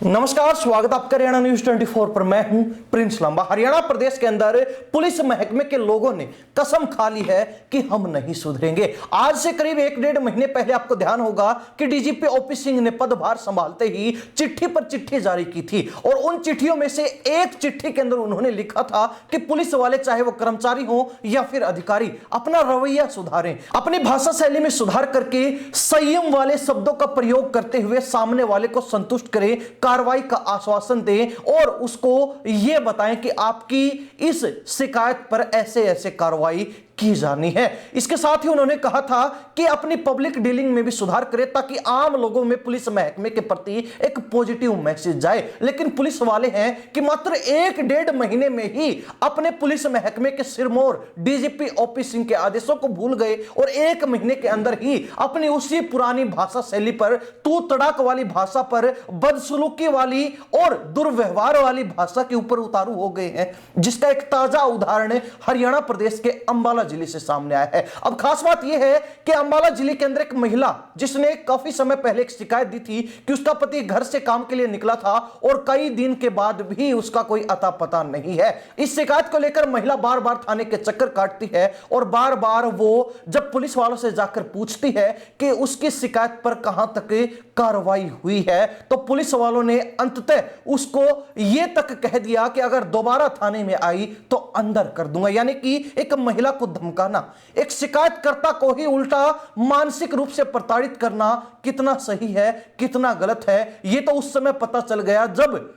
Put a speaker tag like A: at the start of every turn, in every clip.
A: नमस्कार, स्वागत आपका हरियाणा न्यूज 24 पर। मैं हूं प्रिंस लांबा। हरियाणा प्रदेश के अंदर पुलिस महकमे के लोगों ने कसम खा ली है कि हम नहीं सुधरेंगे। आज से करीब 1-1.5 महीने पहले आपको ध्यान होगा कि डीजीपी ओपी सिंह ने पदभार संभालते ही चिट्ठी पर चिट्ठी जारी की थी और उन चिट्ठियों में से एक चिट्ठी के अंदर उन्होंने लिखा था कि पुलिस वाले, चाहे वो कर्मचारी हो या फिर अधिकारी, अपना रवैया सुधारें, अपनी भाषा शैली में सुधार करके संयम वाले शब्दों का प्रयोग करते हुए सामने वाले को संतुष्ट करें, कार्रवाई का आश्वासन दें और उसको यह बताएं कि आपकी इस शिकायत पर ऐसे ऐसे कार्रवाई की जानी है। इसके साथ ही उन्होंने कहा था कि अपनी पब्लिक डीलिंग में भी सुधार करें ताकि आम लोगों में पुलिस महकमे के प्रति एक पॉजिटिव मैसेज जाए। लेकिन पुलिस वाले हैं कि मात्र 1-1.5 महीने में ही अपने पुलिस महकमे के सिरमौर डीजीपी ओपी सिंह के आदेशों को भूल गए और 1 महीने के अंदर ही अपनी उसी पुरानी भाषा शैली पर, तू तड़ाक वाली भाषा पर, बदसलूकी वाली और दुर्व्यवहार वाली भाषा के ऊपर उतारू हो गए हैं, जिसका एक ताजा उदाहरण हरियाणा प्रदेश के अंबाला जिले से सामने आया है। अब खास बात यह है कि अंबाला जिले के अंदर एक महिला, जिसने काफी समय पहले एक शिकायत दी थी कि उसका पति घर से काम के लिए निकला था और कई दिन के बाद भी उसका कोई अता पता नहीं है। इस शिकायत को लेकर महिला बार बार थाने के चक्कर काटती है और बार बार वो जब पुलिस वालों से जाकर पूछती है कि उसकी शिकायत पर कहां तक कार्रवाई हुई है, तो पुलिस वालों ने अंततः उसको यह तक कह दिया कि अगर दोबारा थाने में आई तो अंदर कर दूंगा। यानी कि एक महिला को धमकाना, एक शिकायतकर्ता को ही उल्टा मानसिक रूप से प्रताड़ित करना कितना सही है, कितना गलत है, यह तो उस समय पता चल गया जब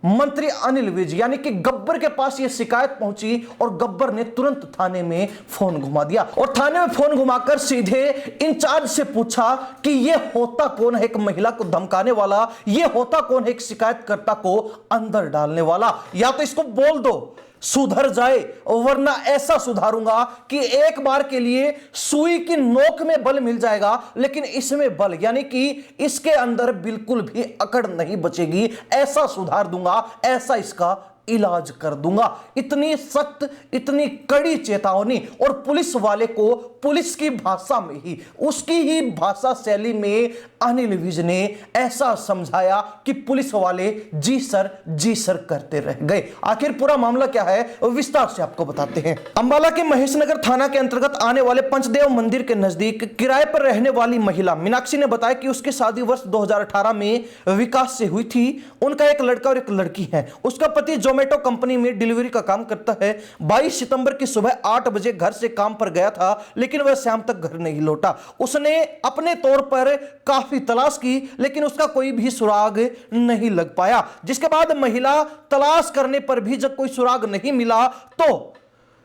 A: मंत्री अनिल विज यानी कि गब्बर के पास यह शिकायत पहुंची और गब्बर ने तुरंत थाने में फोन घुमा दिया और थाने में फोन घुमाकर सीधे इंचार्ज से पूछा कि यह होता कौन है एक महिला को धमकाने वाला, यह होता कौन है एक शिकायतकर्ता को अंदर डालने वाला। या तो इसको बोल दो सुधर जाए, वरना ऐसा सुधारूंगा कि एक बार के लिए सुई की नोक में बल मिल जाएगा, लेकिन इसमें बल यानी कि इसके अंदर बिल्कुल भी अकड़ नहीं बचेगी। ऐसा सुधार दूंगा, ऐसा इसका इलाज कर दूंगा। इतनी सख्त, इतनी कड़ी चेतावनी और पुलिस वाले को पुलिस की भाषा में ही, उसकी ही भाषा शैली में अनिल विज ने ऐसा समझाया कि पुलिस वाले जी सर करते रह गए। आखिर पूरा मामला क्या है विस्तार से आपको बताते हैं। अंबाला के महेश नगर थाना के अंतर्गत आने वाले पंचदेव मंदिर के नजदीक किराए पर रहने वाली महिला मीनाक्षी ने बताया कि उसकी शादी वर्ष 2018 में विकास से हुई थी। उनका एक लड़का और एक लड़की है। उसका पति जोमेटो कंपनी में डिलीवरी का काम करता है। 22 सितंबर की सुबह 8 बजे घर से काम पर गया था, लेकिन वह शाम तक घर नहीं लौटा। उसने अपने तौर पर काफी तलाश की, लेकिन उसका कोई भी सुराग नहीं लग पाया। जिसके बाद महिला तलाश करने पर भी जब कोई सुराग नहीं मिला तो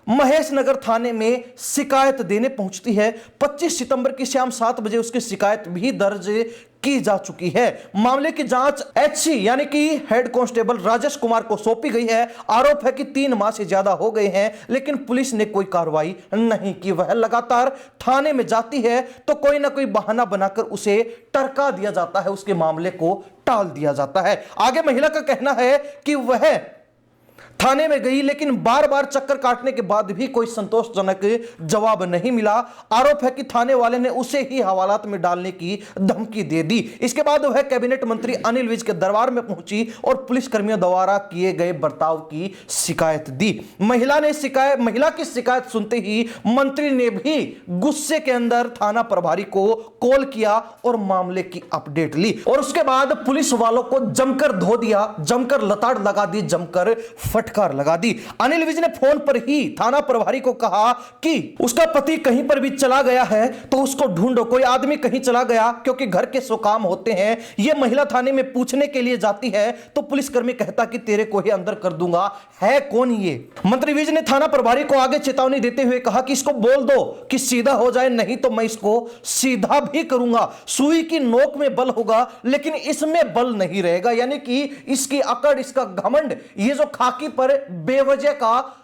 A: महेश नगर थाने में शिकायत देने पहुंचती है। 25 सितंबर की शाम 7 बजे उसकी शिकायत भी दर्ज की जा चुकी है। मामले की जांच एचसी यानी कि हेड कांस्टेबल राजेश कुमार को सौंपी गई है। आरोप है कि 3 माह से ज्यादा हो गए हैं, लेकिन पुलिस ने कोई कार्रवाई नहीं की। वह लगातार थाने में जाती है तो कोई ना कोई बहाना बनाकर उसे टरका दिया जाता है, उसके मामले को टाल दिया जाता है। आगे महिला का कहना है कि वह थाने में गई, लेकिन बार बार चक्कर काटने के बाद भी कोई संतोषजनक जवाब नहीं मिला। आरोप है कि थाने वाले ने उसे ही हवालात में डालने की धमकी दे दी। इसके बाद वह कैबिनेट मंत्री अनिल विज के दरबार में पहुंची और पुलिसकर्मियों द्वारा किए गए बर्ताव की शिकायत दी। महिला की शिकायत सुनते ही मंत्री ने भी गुस्से के अंदर थाना प्रभारी को कॉल किया और मामले की अपडेट ली और उसके बाद पुलिस वालों को जमकर धो दिया, जमकर लताड़ लगा दी, जमकर फटकार लगा दी। अनिल विज ने फोन पर ही थाना प्रभारी को कहा कि उसका पति कहीं पर भी चला गया है तो उसको ढूंढो, कोई आदमी कहीं चला गया, क्योंकि घर के 100 काम होते हैं। यह महिला थाने में पूछने के लिए जाती है तो पुलिसकर्मी कहता कि तेरे को ही अंदर कर दूंगा। है कौन ये? मंत्री विज ने थाना प्रभारी को आगे चेतावनी देते हुए कहा कि इसको बोल दो कि सीधा हो जाए, नहीं तो मैं इसको सीधा भी करूंगा। सुई की नोक में बल होगा, लेकिन इसमें बल नहीं रहेगा। यानी कि इसकी अकड़, इसका घमंड, ये जो खाकी पर बेवजह का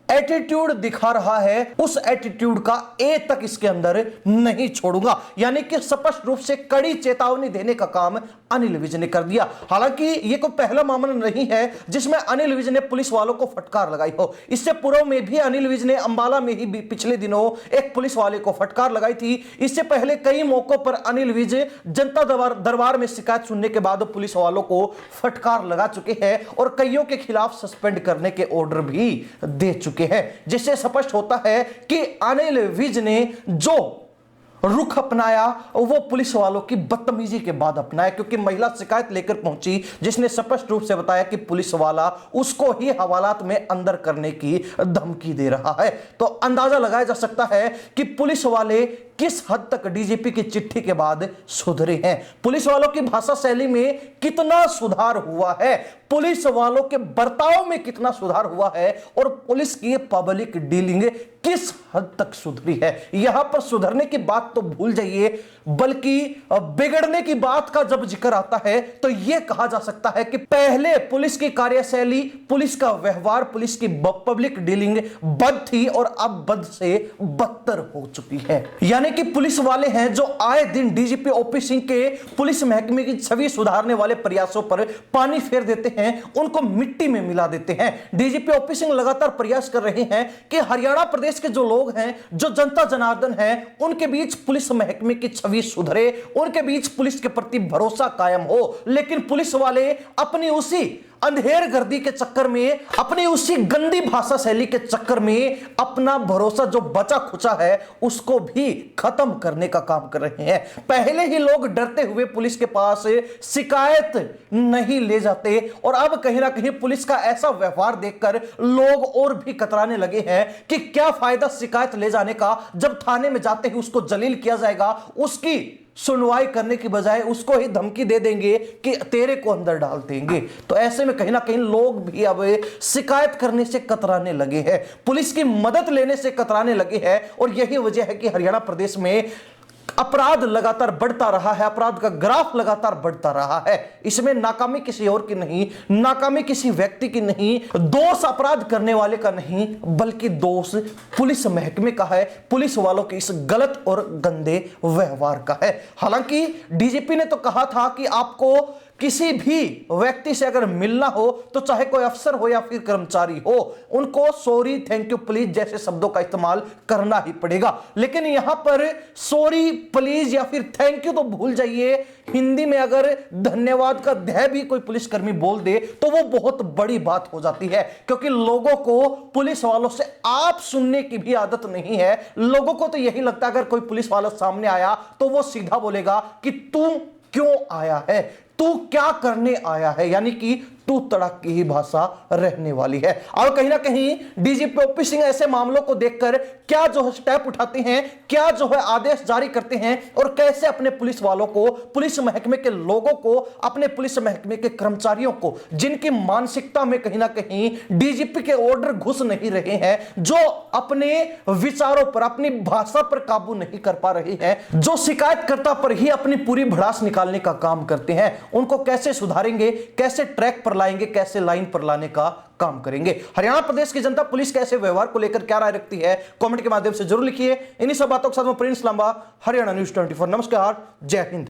A: एटीट्यूड दिखा रहा है, उस एटीट्यूड का ए तक इसके अंदर नहीं छोड़ूंगा। यानी कि स्पष्ट रूप से कड़ी चेतावनी देने का काम अनिल विज ने कर दिया। हालांकि यह कोई पहला मामला नहीं है जिसमें अनिल विज ने पुलिस वालों को फटकार लगाई हो। इससे पूर्व में भी अनिल विज ने अंबाला में ही पिछले दिनों एक पुलिस वाले को फटकार लगाई थी। इससे पहले कई मौकों पर अनिल विज जनता दरबार में शिकायत सुनने के बाद पुलिस वालों को फटकार लगा चुके हैं और कईयों के खिलाफ सस्पेंड करने के ऑर्डर भी दे चुके हैं, जिससे स्पष्ट होता है कि अनिल विज ने जो रुख अपनाया वो पुलिस वालों की बदतमीजी के बाद अपनाया, क्योंकि महिला शिकायत लेकर पहुंची जिसने स्पष्ट रूप से बताया कि पुलिस वाला उसको ही हवालात में अंदर करने की धमकी दे रहा है। तो अंदाजा लगाया जा सकता है कि पुलिस वाले किस हद तक डीजीपी की चिट्ठी के बाद सुधरे हैं, पुलिस वालों की भाषा शैली में कितना सुधार हुआ है, पुलिस वालों के बर्ताव में कितना सुधार हुआ है और पुलिस की पब्लिक डीलिंग किस हद तक सुधरी है। यहां पर सुधरने की बात तो भूल जाइए, बल्कि बिगड़ने की बात का जब जिक्र आता है तो यह कहा जा सकता है कि पहले पुलिस की कार्यशैली, पुलिस का व्यवहार, पुलिस की पब्लिक डीलिंग बद थी और अब बद से बदतर हो चुकी है। यानी कि पुलिस वाले हैं जो आए दिन डीजीपी ओपी सिंह के पुलिस महकमे की छवि सुधारने वाले प्रयासों पर पानी फेर देते हैं, उनको मिट्टी में मिला देते हैं। डीजीपी ओपी सिंह लगातार प्रयास कर रहे हैं कि हरियाणा प्रदेश के जो लोग हैं, जो जनता जनार्दन है, उनके बीच पुलिस महकमे की छवि सुधरे, उनके बीच पुलिस के प्रति भरोसा कायम हो। लेकिन पुलिस वाले अपनी उसी अंधेर गर्दी के चक्कर में, अपनी उसी गंदी भाषा शैली के चक्कर में अपना भरोसा जो बचा खुचा है उसको भी खत्म करने का काम कर रहे हैं। पहले ही लोग डरते हुए पुलिस के पास शिकायत नहीं ले जाते और अब कहीं ना कहीं पुलिस का ऐसा व्यवहार देखकर लोग और भी कतराने लगे हैं कि क्या फायदा शिकायत ले जाने का, जब थाने में जाते ही उसको जलील किया जाएगा, उसकी सुनवाई करने की बजाय उसको ही धमकी दे देंगे कि तेरे को अंदर डाल देंगे। तो ऐसे में कहीं ना कहीं लोग भी अब शिकायत करने से कतराने लगे हैं, पुलिस की मदद लेने से कतराने लगे हैं और यही वजह है कि हरियाणा प्रदेश में अपराध लगातार बढ़ता रहा है, अपराध का ग्राफ लगातार बढ़ता रहा है। इसमें नाकामी किसी और की नहीं, नाकामी किसी व्यक्ति की नहीं, दोष अपराध करने वाले का नहीं, बल्कि दोष पुलिस महकमे का है, पुलिस वालों के इस गलत और गंदे व्यवहार का है। हालांकि डीजीपी ने तो कहा था कि आपको किसी भी व्यक्ति से अगर मिलना हो तो चाहे कोई अफसर हो या फिर कर्मचारी हो, उनको सॉरी, थैंक यू, प्लीज जैसे शब्दों का इस्तेमाल करना ही पड़ेगा। लेकिन यहां पर सॉरी, प्लीज या फिर थैंक यू तो भूल जाइए, हिंदी में अगर धन्यवाद का ध्याय भी कोई पुलिसकर्मी बोल दे तो वो बहुत बड़ी बात हो जाती है, क्योंकि लोगों को पुलिस वालों से आप सुनने की भी आदत नहीं है। लोगों को तो यही लगता है अगर कोई पुलिस वाला सामने आया तो वो सीधा बोलेगा कि तू क्यों आया है, तू क्या करने आया है, यानी कि तू तड़क की ही भाषा रहने वाली है। और कहीं ना कहीं डीजीपी ओपी सिंह ऐसे मामलों को देखकर क्या जो है स्टेप उठाते हैं, क्या जो है आदेश जारी करते हैं और कैसे अपने पुलिस वालों को, पुलिस महकमे के लोगों को, अपने पुलिस महकमे के कर्मचारियों को, जिनकी मानसिकता में कहीं ना कहीं डीजीपी के ऑर्डर घुस नहीं रहे हैं, जो अपने विचारों पर, अपनी भाषा पर काबू नहीं कर पा रहे हैं, जो शिकायतकर्ता पर ही अपनी पूरी भड़ास निकालने का काम करते हैं, उनको कैसे सुधारेंगे, कैसे ट्रैक पर लाएंगे, कैसे लाइन पर लाने का काम करेंगे। हरियाणा प्रदेश की जनता पुलिस के ऐसे व्यवहार को लेकर क्या राय रखती है, कमेंट के माध्यम से जरूर लिखिए। इन्हीं सब बातों के साथ मैं प्रिंस लांबा, हरियाणा न्यूज़ 24। नमस्कार, जय हिंद।